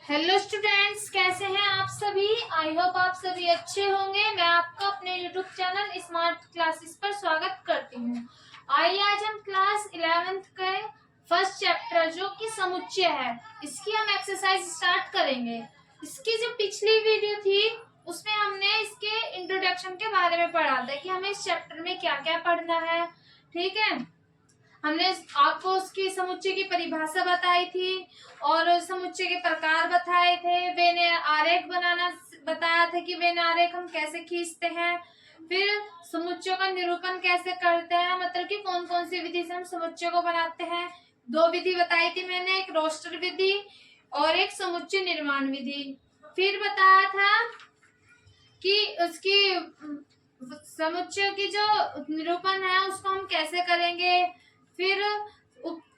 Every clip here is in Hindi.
हेलो स्टूडेंट्स, कैसे हैं आप सभी। आई होप आप सभी अच्छे होंगे। मैं आपका अपने यूट्यूब चैनल स्मार्ट क्लासेस पर स्वागत करती हूँ। आइए आज हम क्लास 11th के फर्स्ट चैप्टर जो कि समुच्चय है, इसकी हम एक्सरसाइज स्टार्ट करेंगे। इसकी जो पिछली वीडियो थी उसमें हमने इसके इंट्रोडक्शन के बारे में पढ़ा था कि हमें इस चैप्टर में क्या क्या पढ़ना है। ठीक है, हमने आपको उसकी समुच्चय की परिभाषा बताई थी और समुच्चय के प्रकार बताए थे। वेन आरेख बनाना बताया था कि वेन आरेख हम कैसे खींचते हैं। फिर समुच्चयों का निरूपण कैसे करते हैं, मतलब कि कौन कौन सी विधि से हम समुच्चय को बनाते हैं। दो विधि बताई थी मैंने, एक रोस्टर विधि और एक समुच्चय निर्माण विधि। फिर बताया था कि उसकी समुच्चय की जो निरूपण है उसको हम कैसे करेंगे। फिर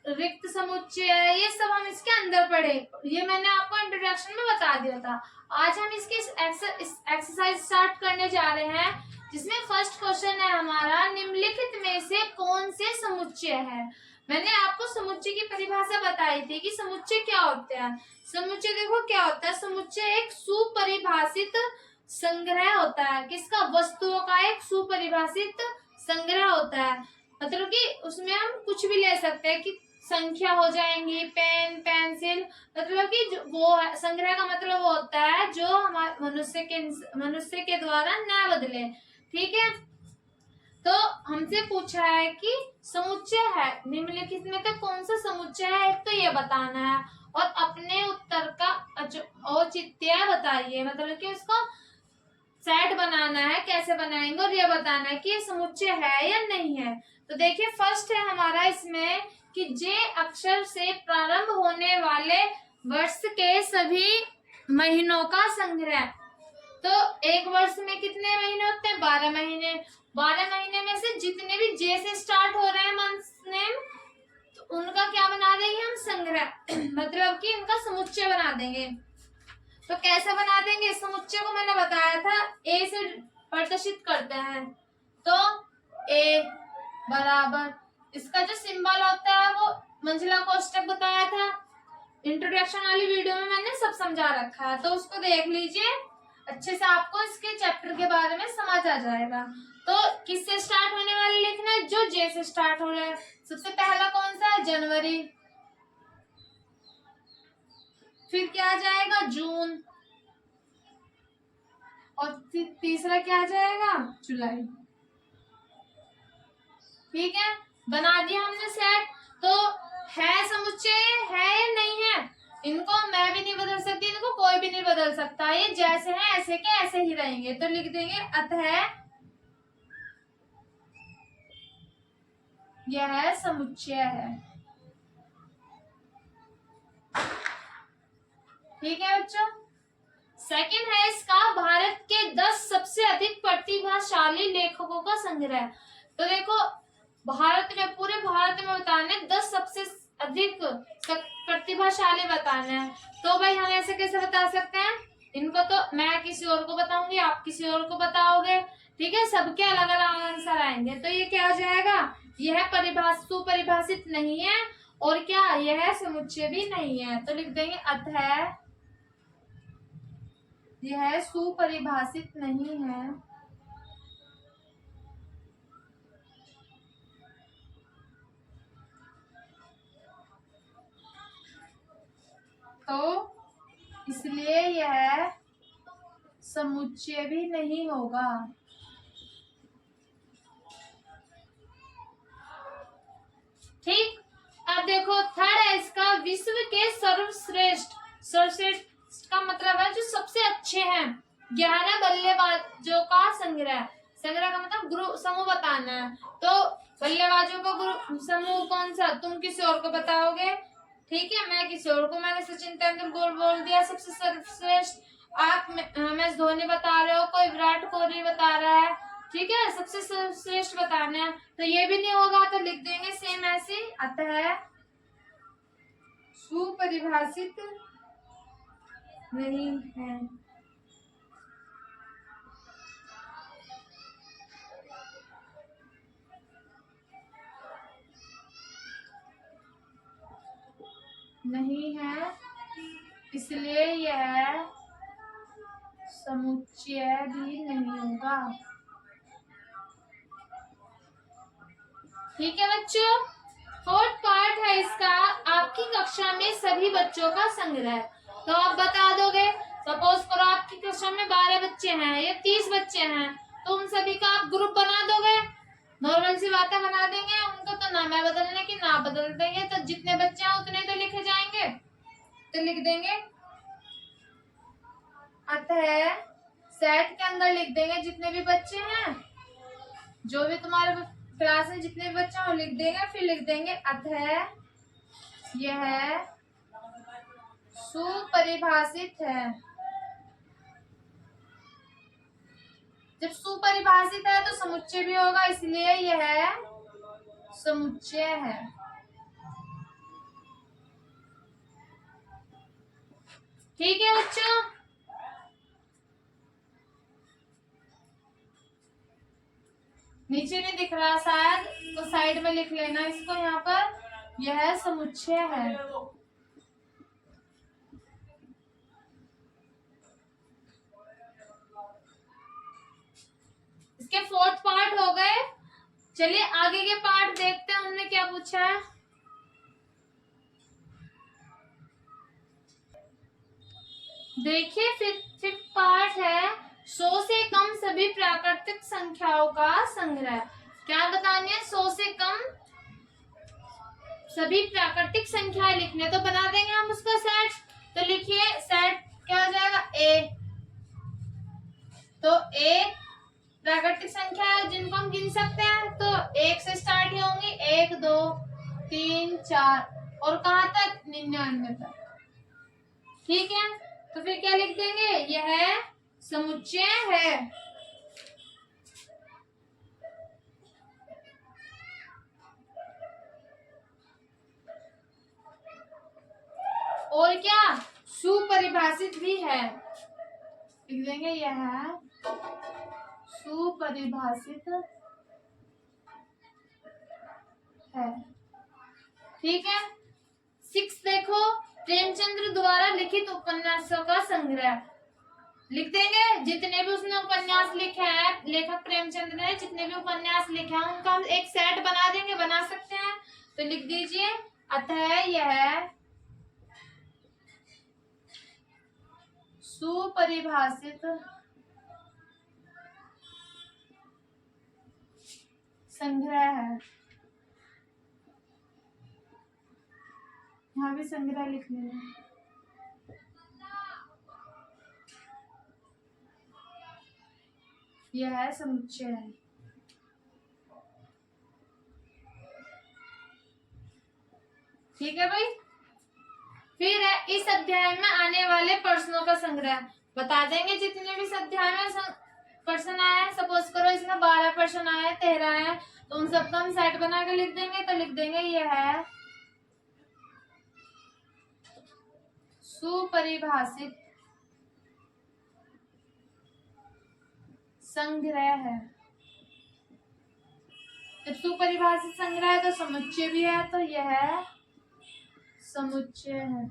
रिक्त समुच्चय, ये सब हम इसके अंदर पढ़े। ये मैंने आपको इंट्रोडक्शन में बता दिया था। आज हम इसकी एक्सरसाइज स्टार्ट करने जा रहे हैं, जिसमें फर्स्ट क्वेश्चन है हमारा, निम्नलिखित में से कौन से समुच्चय है। मैंने आपको समुच्चय की परिभाषा बताई थी कि समुच्चय क्या होता है। समुच्चय देखो क्या होता है, समुच्चय एक सुपरिभाषित संग्रह होता है। किसका? वस्तुओं का एक सुपरिभाषित संग्रह होता है। मतलब कि उसमें हम कुछ भी ले सकते हैं, कि संख्या हो जाएंगी, पेन, पेंसिल, मतलब कि वो संग्रह का मतलब वो होता है जो हमारे मनुष्य के द्वारा न बदले। ठीक है, तो हमसे पूछा है कि समुच्चय है निम्नलिखित में तो कौन सा समुच्चय है, एक तो ये बताना है और अपने उत्तर का औचित्य बताइए, मतलब कि उसको सेट बनाना है, कैसे बनाएंगे और ये बताना है कि ये समुच्चय है या नहीं है। तो देखिए फर्स्ट है हमारा इसमें कि जे अक्षर से प्रारंभ होने वाले वर्ष के सभी महीनों का संग्रह। तो एक वर्ष में कितने महीने होते हैं? 12 महीने। 12 महीने में से जितने भी जे से स्टार्ट हो रहे हैं मंथ्स नेम, तो उनका क्या बना देंगे हम? संग्रह मतलब कि इनका समुच्चय बना देंगे। तो कैसे बना देंगे समुच्चय को? मैंने बताया था ए से प्रदर्शित करते हैं। तो ए बराबर, इसका जो सिंबल होता है वो मंजिला कोष्टक बताया था। इंट्रोडक्शन वाली वीडियो में मैंने सब समझा रखा है, तो उसको देख लीजिए अच्छे से, आपको इसके चैप्टर के बारे में समझ आ जाएगा। तो किससे स्टार्ट होने वाले लिखना है? जो जे से स्टार्ट हो रहा है। सबसे पहला कौन सा है? जनवरी। फिर क्या आ जाएगा? जून। और तीसरा क्या आ जाएगा? जुलाई। ठीक है, बना दिया हमने सेट। तो है समुच्चय है या नहीं है? इनको मैं भी नहीं बदल सकती, इनको कोई भी नहीं बदल सकता, ये जैसे हैं ऐसे के ऐसे ही रहेंगे। तो लिख देंगे अतः यह समुच्चय है। ठीक है बच्चों। सेकंड है इसका, भारत के 10 सबसे अधिक प्रतिभाशाली लेखकों का संग्रह। तो देखो भारत में, पूरे भारत में बताने 10 सबसे अधिक प्रतिभाशाली बताना है। तो भाई हम ऐसे कैसे बता सकते हैं? इनको तो मैं किसी और को बताऊंगी, आप किसी और को बताओगे। ठीक है, सबके अलग अलग आंसर आएंगे। तो ये क्या हो जाएगा? यह सुपरिभाषित नहीं है और क्या यह समुच्चय भी नहीं है। तो लिख देंगे अतः यह सुपरिभाषित नहीं है तो इसलिए यह समुच्चय भी नहीं होगा। ठीक, अब देखो थर्ड है इसका, विश्व के सर्वश्रेष्ठ। सर्वश्रेष्ठ का मतलब है जो सबसे अच्छे हैं। 11 बल्लेबाजों का संग्रह। संग्रह का मतलब ग्रुप, समूह बताना है। तो बल्लेबाजों का ग्रुप, समूह कौन सा? तुम किसी और को बताओगे। ठीक है, मैं किसी और को, मैंने सचिन तेंदुलकर बोल दिया सबसे सर्वश्रेष्ठ। आप MS धोनी बता रहे हो, कोई विराट कोहली बता रहा है। ठीक है, सबसे सर्वश्रेष्ठ बताना है। तो ये भी नहीं होगा, तो लिख देंगे सेम ऐसे, अतः सुपरिभाषित नहीं है। नहीं है इसलिए यह समुच्चय भी नहीं होगा। ठीक है बच्चों, फोर्थ पार्ट है इसका आपकी कक्षा में सभी बच्चों का संग्रह। तो आप बता दोगे, सपोज करो आपकी कक्षा में 12 बच्चे हैं या 30 बच्चे हैं, तो उन सभी का आप ग्रुप बना दोगे। नॉर्मल सी बातें बना देंगे, उनको तो नाम है बदलने की, ना बदल देंगे तो जितने बच्चे हैं उतने तो लिखे जाएंगे। तो लिख देंगे अतः सेट के अंदर लिख देंगे जितने भी बच्चे हैं, जो भी तुम्हारे क्लास में जितने भी बच्चे हैं वो लिख देंगे। फिर लिख देंगे अतः यह सुपरिभाषित है। जब सुपरिभाषित है तो समुच्चय भी होगा, इसलिए यह समुच्चय है। ठीक है बच्चों, नीचे नहीं दिख रहा शायद, तो साइड में लिख लेना इसको, यहाँ पर यह समुच्चय है। इसके फोर्थ पार्ट हो गए। चलिए आगे के पार्ट देखते हैं उन्होंने क्या पूछा है। देखिए फिफ्थ पार्ट है 100 से कम सभी प्राकृतिक संख्याओं का संग्रह। क्या बतानी है? 100 से कम सभी प्राकृतिक संख्याएं लिखने, तो बना देंगे हम उसका सेट। तो लिखिए सेट क्या हो जाएगा? ए। तो ए प्राकृतिक संख्या है जिनको हम गिन सकते हैं, तो 1 से स्टार्ट ही होंगी, 1 2 3 4 और कहाँ तक? 99 तक। ठीक है, तो फिर क्या लिख देंगे? यह समुच्चय है। और क्या? सुपरिभाषित भी है, लिख देंगे यह सुपरिभाषित है। ठीक है। 6 देखो, प्रेमचंद्र द्वारा लिखित उपन्यासों का संग्रह। लिख देंगे जितने भी उसने उपन्यास लिखे हैं, लेखक प्रेमचंद्र ने जितने भी उपन्यास लिखे हैं उनका हम एक सेट बना देंगे, बना सकते हैं। तो लिख दीजिए अतः यह सुपरिभाषित संग्रह है। यहाँ भी संग्रह लिख लेना। यह है समुच्चय है। ठीक है भाई। फिर है इस अध्याय में आने वाले प्रश्नों का संग्रह। बता देंगे जितने भी इस अध्याय में प्रश्न आए हैं। सपोज करो इसमें 12 प्रश्न आए, 13 आए, तो उन सबका हम सेट बना के लिख देंगे। तो लिख देंगे यह है सुपरिभाषित संग्रह है। जब सुपरिभाषित संग्रह है तो समुच्चय भी है, तो यह समुच्चय है।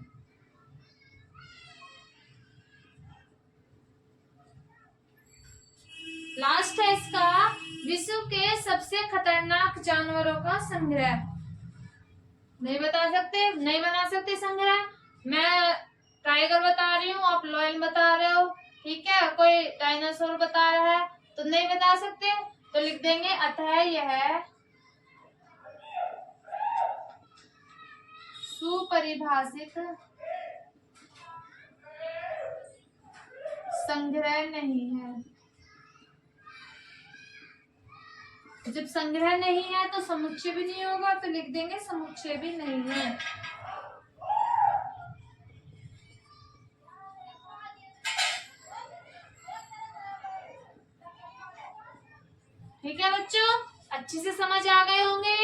लास्ट है इसका विश्व के सबसे खतरनाक जानवरों का संग्रह। नहीं बता सकते, नहीं बना सकते संग्रह। मैं टाइगर बता रही हूँ, आप लायन बता रहे हो, ठीक है, कोई डायनासोर बता रहा है, तो नहीं बता सकते। तो लिख देंगे अतः यह सुपरिभाषित संग्रह नहीं है। जब संग्रह नहीं है तो समुच्चय भी नहीं होगा, तो लिख देंगे समुच्चय भी नहीं है। ठीक है बच्चों, अच्छे से समझ आ गए होंगे।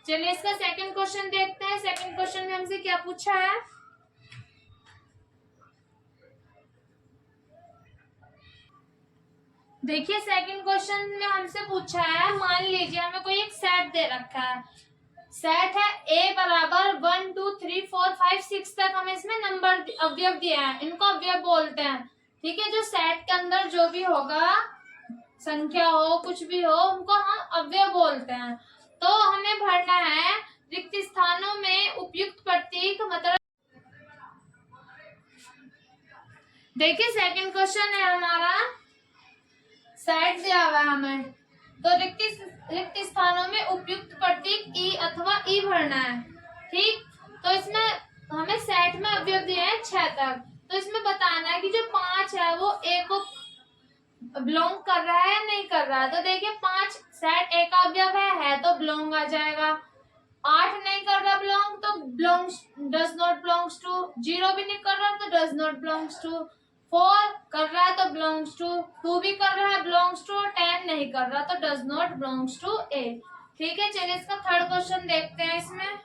चलिए इसका सेकंड क्वेश्चन देखते हैं। सेकंड क्वेश्चन में हमसे क्या पूछा है? देखिए सेकंड क्वेश्चन में हमसे पूछा है, मान लीजिए हमें कोई एक सेट दे रखा है, सेट है ए बराबर 1 2 3 4 5 6 तक हमें इसमें नंबर अवयव दिए हैं, इनको अवयव बोलते हैं। ठीक है, जो सेट के अंदर जो भी होगा, संख्या हो कुछ भी हो, उनको हम अवयव बोलते हैं। तो हमें भरना है रिक्त स्थानों में उपयुक्त प्रतीक, मतलब देखिए सेकंड क्वेश्चन है हमारा, सेट दिया हुआ है हमें, तो रिक्त स्थानों में उपयुक्त प्रतीक ई अथवा ई भरना है। ठीक, तो इसमें हमें सेट में अवयव दिए हैं 6 तक, तो इसमें बताना है कि जो 5 है वो ए को बिलोंग कर रहा है या नहीं कर रहा है। तो देखिए 5 सेट ए का अवयव है तो बिलोंग आ जाएगा। 8 नहीं कर रहा बिलोंग, तो belongs does not belongs to. 0 भी नहीं कर रहा तो डज नॉट बिलोंग्स टू। 4 कर रहा है तो बिलोंग्स टू। 2 भी कर रहा है बिलोंग्स टू। 10 नहीं कर रहा तो डज नॉट बिलोंग्स टू ए। ठीक है, चलिए इसका थर्ड क्वेश्चन देखते हैं। इसमें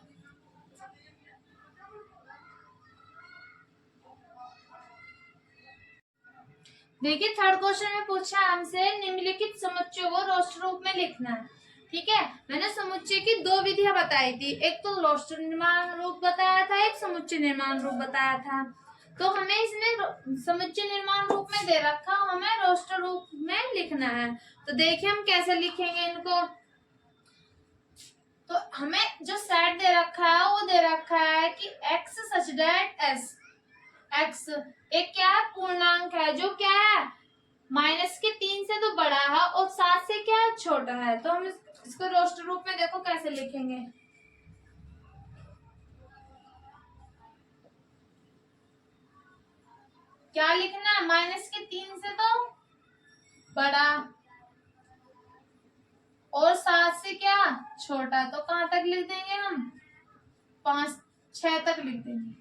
देखिए थर्ड क्वेश्चन में पूछा हमसे निम्नलिखित समुच्चयों को रोस्टर रूप में लिखना है। ठीक है, मैंने समुच्चय की 2 विधियां बताई थी, एक तो रोस्टर निर्माण रूप बताया था, एक समुच्चय निर्माण रूप बताया था। तो हमें इसमें समुच्चय निर्माण रूप में दे रखा, हमें रोस्टर रूप में लिखना है। तो देखिए हम कैसे लिखेंगे इनको। तो हमें जो सेट दे रखा है वो दे रखा है कि x such that s, x एक क्या है, पूर्णांक है, जो क्या है -3 से तो बड़ा है और 7 से क्या है, छोटा है। तो हम इसको रोस्टर रूप में देखो कैसे लिखेंगे। क्या लिखना है, -3 से तो बड़ा और 7 से क्या छोटा। तो कहां तक लिख देंगे हम, 5 6 तक लिख देंगे।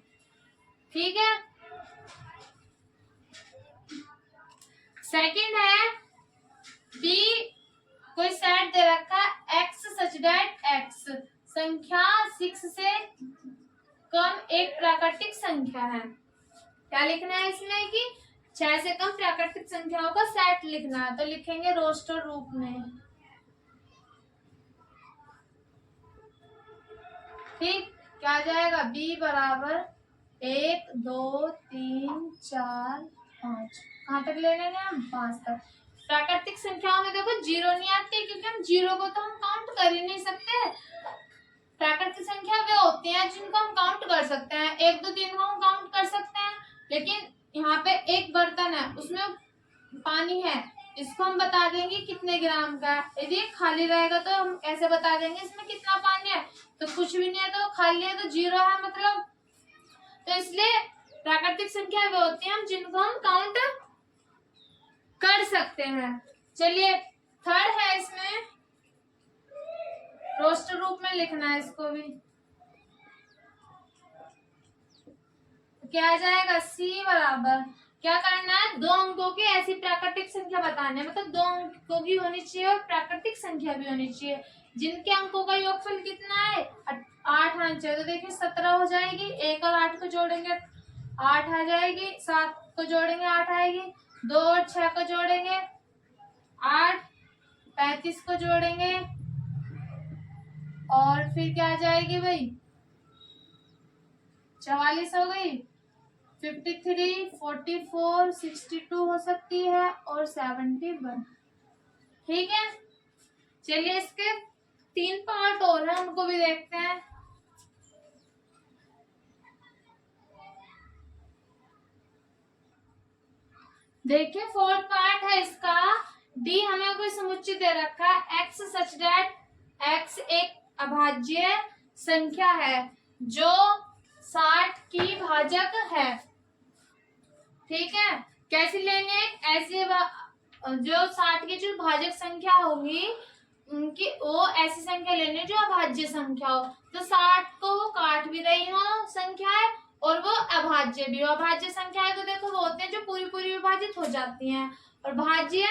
ठीक है, सेकंड है बी, कोई सेट दे रखा है x सच दैट x संख्या 6 से कम एक प्राकृतिक संख्या है। क्या लिखना है इसमें कि 6 से कम प्राकृतिक संख्याओं का सेट लिखना है। तो लिखेंगे रोस्टर रूप में। ठीक, क्या आ जाएगा, b बराबर 1 2 3 4 5, कहाँ तक ले लेंगे हम, 5 तक। प्राकृतिक संख्याओं में देखो 0 नहीं आती, क्योंकि हम 0 को तो हम काउंट कर ही नहीं सकते। प्राकृतिक संख्या वे होती हैं जिनको हम काउंट कर सकते हैं, 1 2 3 को हम काउंट कर सकते हैं। लेकिन यहाँ पे एक बर्तन है, उसमें पानी है, इसको हम बता देंगे कितने ग्राम का है। यदि खाली रहेगा तो हम ऐसे बता देंगे इसमें कितना पानी है, तो कुछ भी नहीं है तो खाली है तो 0 है मतलब। तो इसलिए प्राकृतिक संख्या वे होती हैं जिनको हम काउंट कर सकते हैं। चलिए थर्ड है, इसमें रोस्टर रूप में लिखना है इसको भी। क्या आ जाएगा, c बराबर, क्या करना है, 2 अंकों की ऐसी प्राकृतिक संख्या बतानी है, मतलब 2 अंकों की होनी चाहिए और प्राकृतिक संख्या भी होनी चाहिए जिनके अंकों का योगफल कितना है, 8 आना चाहिए। तो देखिए 17 हो जाएगी, 1 और 8 को जोड़ेंगे 8 आ जाएगी, 7 को जोड़ेंगे 8 आएगी, 2 और 6 को जोड़ेंगे 8, 35 को जोड़ेंगे और फिर क्या आ जाएगी भाई, 44 हो गई, 53, 44, 62 हो सकती है और 71। ठीक है, चलिए इसके 3 पार्ट और हैं, उनको भी देखते हैं। देखिए फोर्थ पार्ट है इसका, डी हमें कोई समुच्चय दे रखा है x सच दैट x एक अभाज्य संख्या है जो 60 की भाजक है। ठीक है, कैसे लेंगे, ऐसे जो 60 की जो भाजक संख्या होगी उनकी वो ऐसी संख्या लेनी जो अभाज्य संख्या हो। तो 60 को वो काट भी रही हो संख्या है और वो अभाज्य भी हो। अभाज्य संख्या है तो देखो वो होते हैं जो पूरी पूरी विभाजित हो जाती हैं, और भाज्य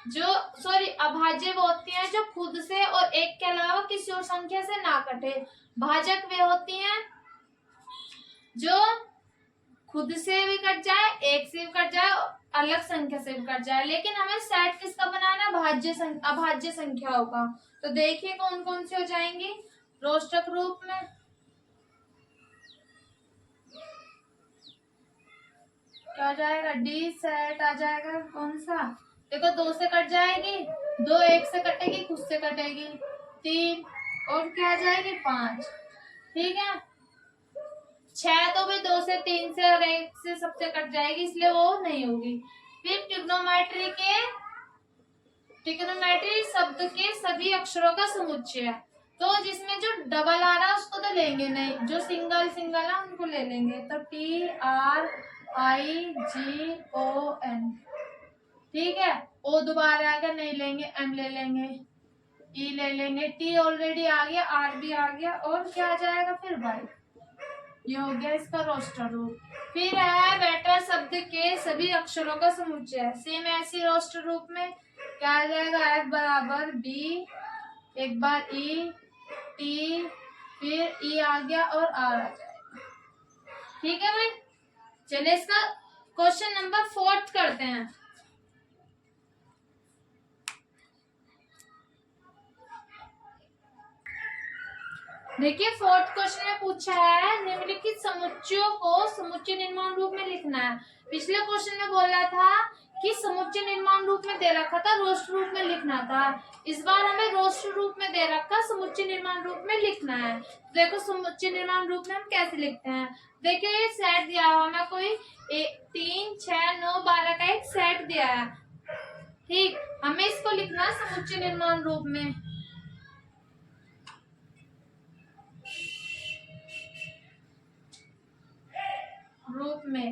जो अभाज्य वो होती हैं जो खुद से और एक के अलावा किसी और संख्या से ना कटे। भाजक वे होती हैं जो खुद से भी कट जाए, एक से भी कट जाए, अलग संख्या से भी कट जाए। लेकिन हमें सेट किसका बनाना है, अभाज्य संख्याओं का। तो देखिए कौन कौन सी हो जाएंगी, रोस्टक रूप में क्या आ जाएगा, डी सेट आ जाएगा। कौन सा, देखो 2 से कट जाएगी, 2 1 से कटेगी, खुद से कटेगी 3 और क्या आ जाएगी 5। ठीक है, 6 तो भी 2 से 3 से और 1 से सबसे कट जाएगी, इसलिए वो नहीं होगी। फिर ट्रिग्नोमेट्री शब्द के सभी अक्षरों का समुच्चय है। तो जिसमें जो डबल आ रहा है उसको तो लेंगे नहीं, जो सिंगल सिंगल है उनको ले लेंगे। तो TRIGON, ठीक है। ओ दोबारा आगे नहीं लेंगे, M ले लेंगे, E ले लेंगे, T ऑलरेडी आ गया, R भी आ गया, और क्या आ जाएगा फिर Y। ये हो गया इसका रोस्टर रूप। फिर है वेटर शब्द के सभी अक्षरों का समुच्चय। सेम ऐसी रोस्टर रूप में क्या आ जाएगा, F बराबर B, एक बार E, T, फिर E आ गया और R आ जाएगा। ठीक है भाई, चलिए इसका क्वेश्चन नंबर 4 करते हैं। देखिए 4th क्वेश्चन में पूछा है निम्नलिखित समुच्चयों को समुच्चय निर्माण रूप में लिखना है। पिछले क्वेश्चन में बोला था कि समुच्चय निर्माण रूप में दे रखा था, रोस्टर रूप में लिखना था। इस बार हमें रोस्टर रूप में दे रखा, समुच्चय निर्माण रूप में लिखना है। देखो समुच्चय निर्माण रूप में हम कैसे लिखते हैं। देखिए ये सेट दिया हुआ हमें, कोई 3 6 9 12 का एक सेट दिया है। ठीक, हमें इसको लिखना है समुच्चय निर्माण रूप में।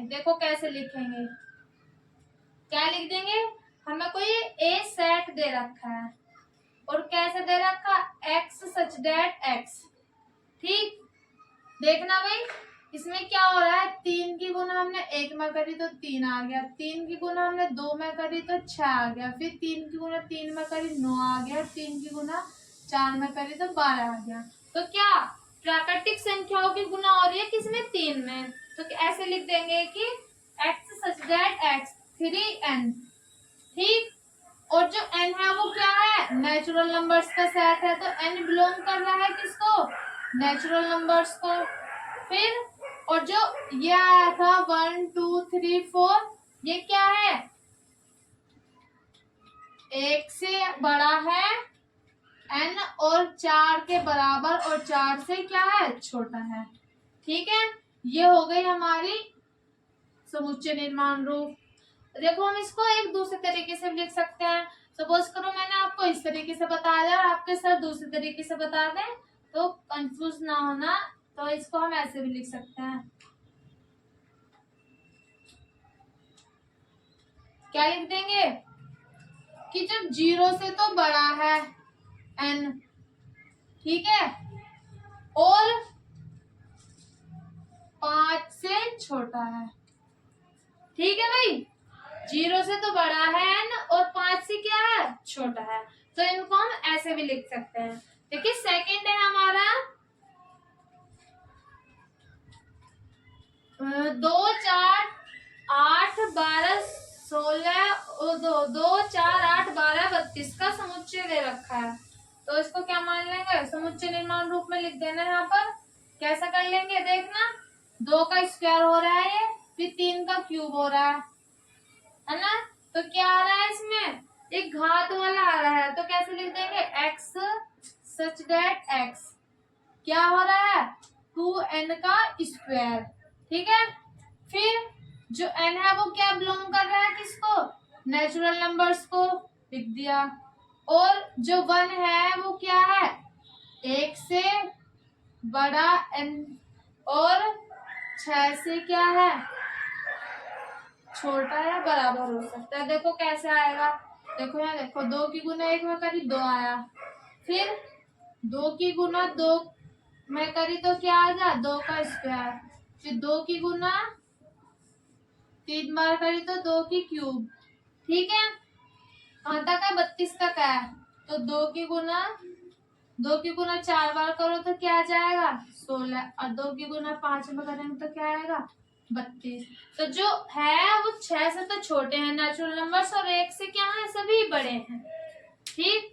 देखो कैसे लिखेंगे, क्या लिख देंगे, हमें कोई ए सेट दे रखा है और कैसे दे रखा, x सच दैट x। ठीक, देखना भाई इसमें क्या हो रहा है, 3 की गुना हमने 1 में करी तो 3 आ गया, 3 की गुना हमने 2 में करी तो 6 आ गया, फिर 3 की गुना 3 में करी 9 आ गया, 3 की गुना 4 में करी तो 12 आ गया। तो क्या प्राकृतिक संख्याओं की गुना हो रही है किसमें, 3 में। तो ऐसे लिख देंगे कि x such that x 3n। ठीक, और जो n है वो क्या है, नेचुरल नंबर्स का सेट है, तो n बिलोंग कर रहा है किसको, नेचुरल नंबर्स को। फिर और जो ये आया था 1 2 3 4, ये क्या है, 1 से बड़ा है n और 4 के बराबर और 4 से क्या है, छोटा है। ठीक है, ये हो गई हमारी समुच्चय निर्माण रूप। देखो हम इसको एक दूसरे तरीके से लिख सकते हैं। सपोज करो मैंने आपको इस तरीके से बता दिया और आपके सर दूसरे तरीके से बता दें, तो कंफ्यूज ना होना, तो इसको हम ऐसे भी लिख सकते हैं। क्या लिख देंगे कि जब 0 से तो बड़ा है n, ठीक है, और 5 से छोटा है। ठीक है भाई, 0 से तो बड़ा है n और 5 से क्या है, छोटा है। तो इनको हम ऐसे भी लिख सकते हैं। देखिए सेकंड है हमारा 2 4 8 12 16 2 4 8 12 32 का समुच्चय दे रखा है। तो इसको क्या मान लेंगे, समुच्चय निर्माण रूप में लिख देना है। यहाँ पर कैसा कर लेंगे, देखना 2 का स्क्वायर हो रहा है ये, फिर 3 का क्यूब हो रहा है ना। तो क्या आ रहा है इसमें, एक घात वाला आ रहा है, तो कैसे लिख देंगे, x सच दैट x क्या हो रहा है, 2n का स्क्वायर। ठीक है, फिर जो n है वो क्या बिलोंग कर रहा है किसको, नेचुरल नंबर्स को, लिख दिया। और जो 1 है वो क्या है, 1 से बड़ा n और 6 से क्या है, छोटा या बराबर हो सकता है। देखो कैसे आएगा, देखो यहाँ देखो 2 की गुना 1 में करी 2 आया, फिर 2 की गुना 2 में करी तो क्या आ गया, 2 का स्क्वायर, फिर 2 की गुना 3 बार करी तो 2 की क्यूब। ठीक है, कहाँ तक है, 32 तक है। तो 2 की गुना 4 बार करो तो क्या आ जाएगा, 16, और 2 की गुना 5 में करेंगे तो क्या आएगा, 32। तो जो है वो 6 से तो छोटे हैं नेचुरल नंबर्स, और 1 से क्या है, सभी बड़े हैं। ठीक,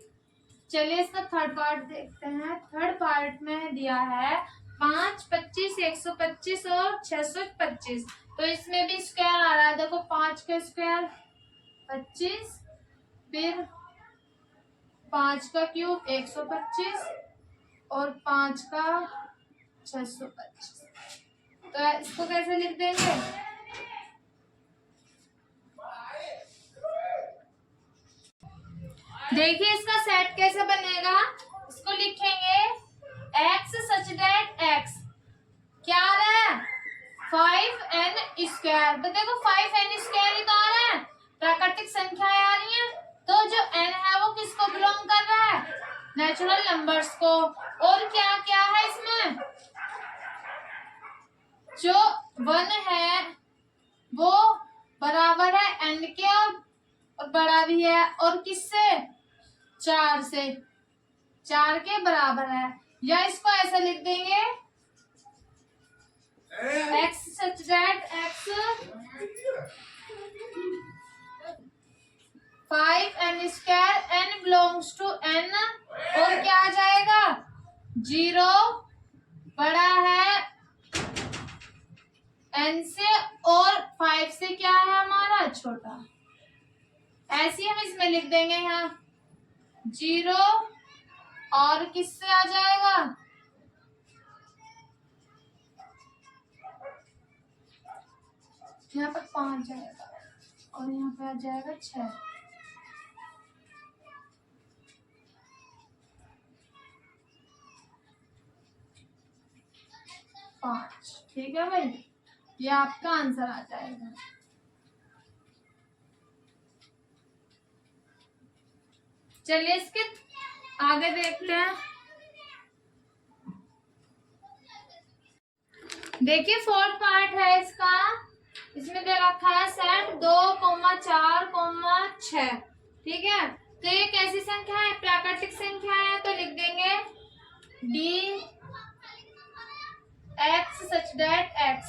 चलिए इसका थर्ड पार्ट देखते हैं। थर्ड पार्ट में दिया है 5, 25, 125 और 625। तो इसमें भी स्क्वायर आ रहा है। देखो 5 का स्क्वायर 25, फिर 5 का क्यूब 125 और 5 का 625। तो इसको कैसे लिख देंगे? देखिए इसका सेट कैसे बनेगा। इसको लिखेंगे x सच दैट x क्या आ रहा है 5n स्क्वायर। तो देखो 5n स्क्वायर ही तो आ रहा है, प्राकृतिक संख्याएं आ रही हैं। तो जो n है वो किसको बिलोंग कर रहा है? नेचुरल नंबर्स को। और क्या क्या है इसमें? जो 1 है वो बराबर है n के और बड़ा भी है। और किससे? 4 से। 4 के बराबर है। या इसको ऐसा लिख देंगे x such that x 5n square n belongs to n। और क्या आ जाएगा? 0 बड़ा है n से और 5 से क्या है हमारा? छोटा। ऐसे हम इसमें लिख देंगे यहाँ 0 और किससे आ जाएगा? यहाँ पर 5 जाएगा और यहाँ पे आ जाएगा 6। ठीक है भाई, ये आपका आंसर आ जाएगा। चलिए इसके आगे देखते हैं। देखिए फोर्थ पार्ट है इसका। इसमें दे रखा है सेट 2, 4, 6। ठीक है, तो ये कैसी संख्या है? प्राकृतिक संख्या है। तो लिख देंगे d x such that x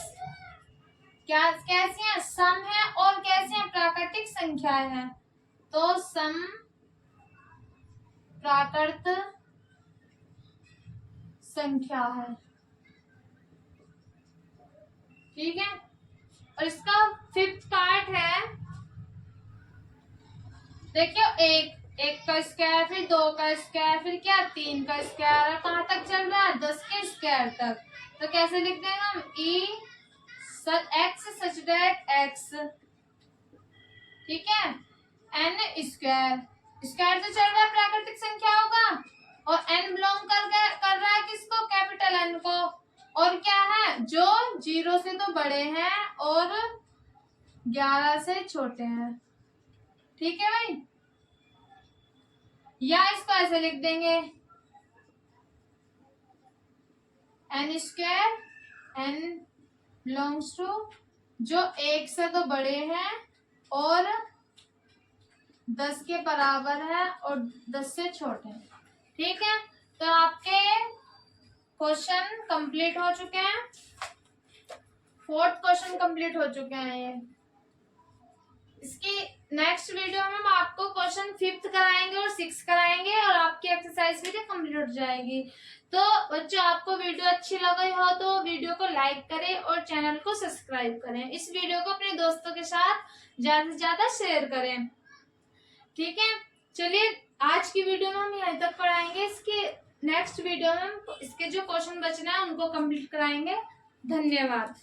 क्या कैसी है? सम है। और कैसी है? प्राकृतिक संख्याएं हैं। तो सम प्राकृत संख्या है। ठीक है, और इसका फिफ्थ पार्ट है। देखियो 1 का स्क्वायर, फिर 2 का स्क्वायर, फिर क्या 3 का स्क्वायर, और कहाँ तक चल रहा है? 10 के स्क्वायर तक। तो कैसे लिख देंगे हम? x such that x। ठीक है, n स्क्वायर। स्क्वायर तो चल रहा है प्राकृतिक संख्याओं का, और n बिलोंग कर रहा है किसको? कैपिटल N को। और क्या है? जो 0 से तो बड़े हैं और 11 से छोटे हैं। ठीक है भाई, या इसको ऐसे लिख देंगे n square n belongs to जो 1 से तो बड़े हैं और 10 के बराबर है और 10 से छोटे हैं। ठीक है, तो आपके क्वेश्चन कंप्लीट हो चुके हैं। फोर्थ क्वेश्चन कंप्लीट हो चुके हैं ये। इसकी नेक्स्ट वीडियो में हम आपको क्वेश्चन 5th कराएंगे और 6 कराएंगे, और आपकी एक्सरसाइज वीडियो कंप्लीट हो जाएगी। तो बच्चों, आपको वीडियो अच्छी लगी हो तो वीडियो को लाइक करें और चैनल को सब्सक्राइब करें। इस वीडियो को अपने दोस्तों के साथ ज्यादा से ज्यादा शेयर करें। ठीक है, चलिए आज की वीडियो में हम यहीं तक पढ़ाएंगे। इसके नेक्स्ट वीडियो में हम इसके जो क्वेश्चन बचना है उनको कंप्लीट कराएंगे। धन्यवाद।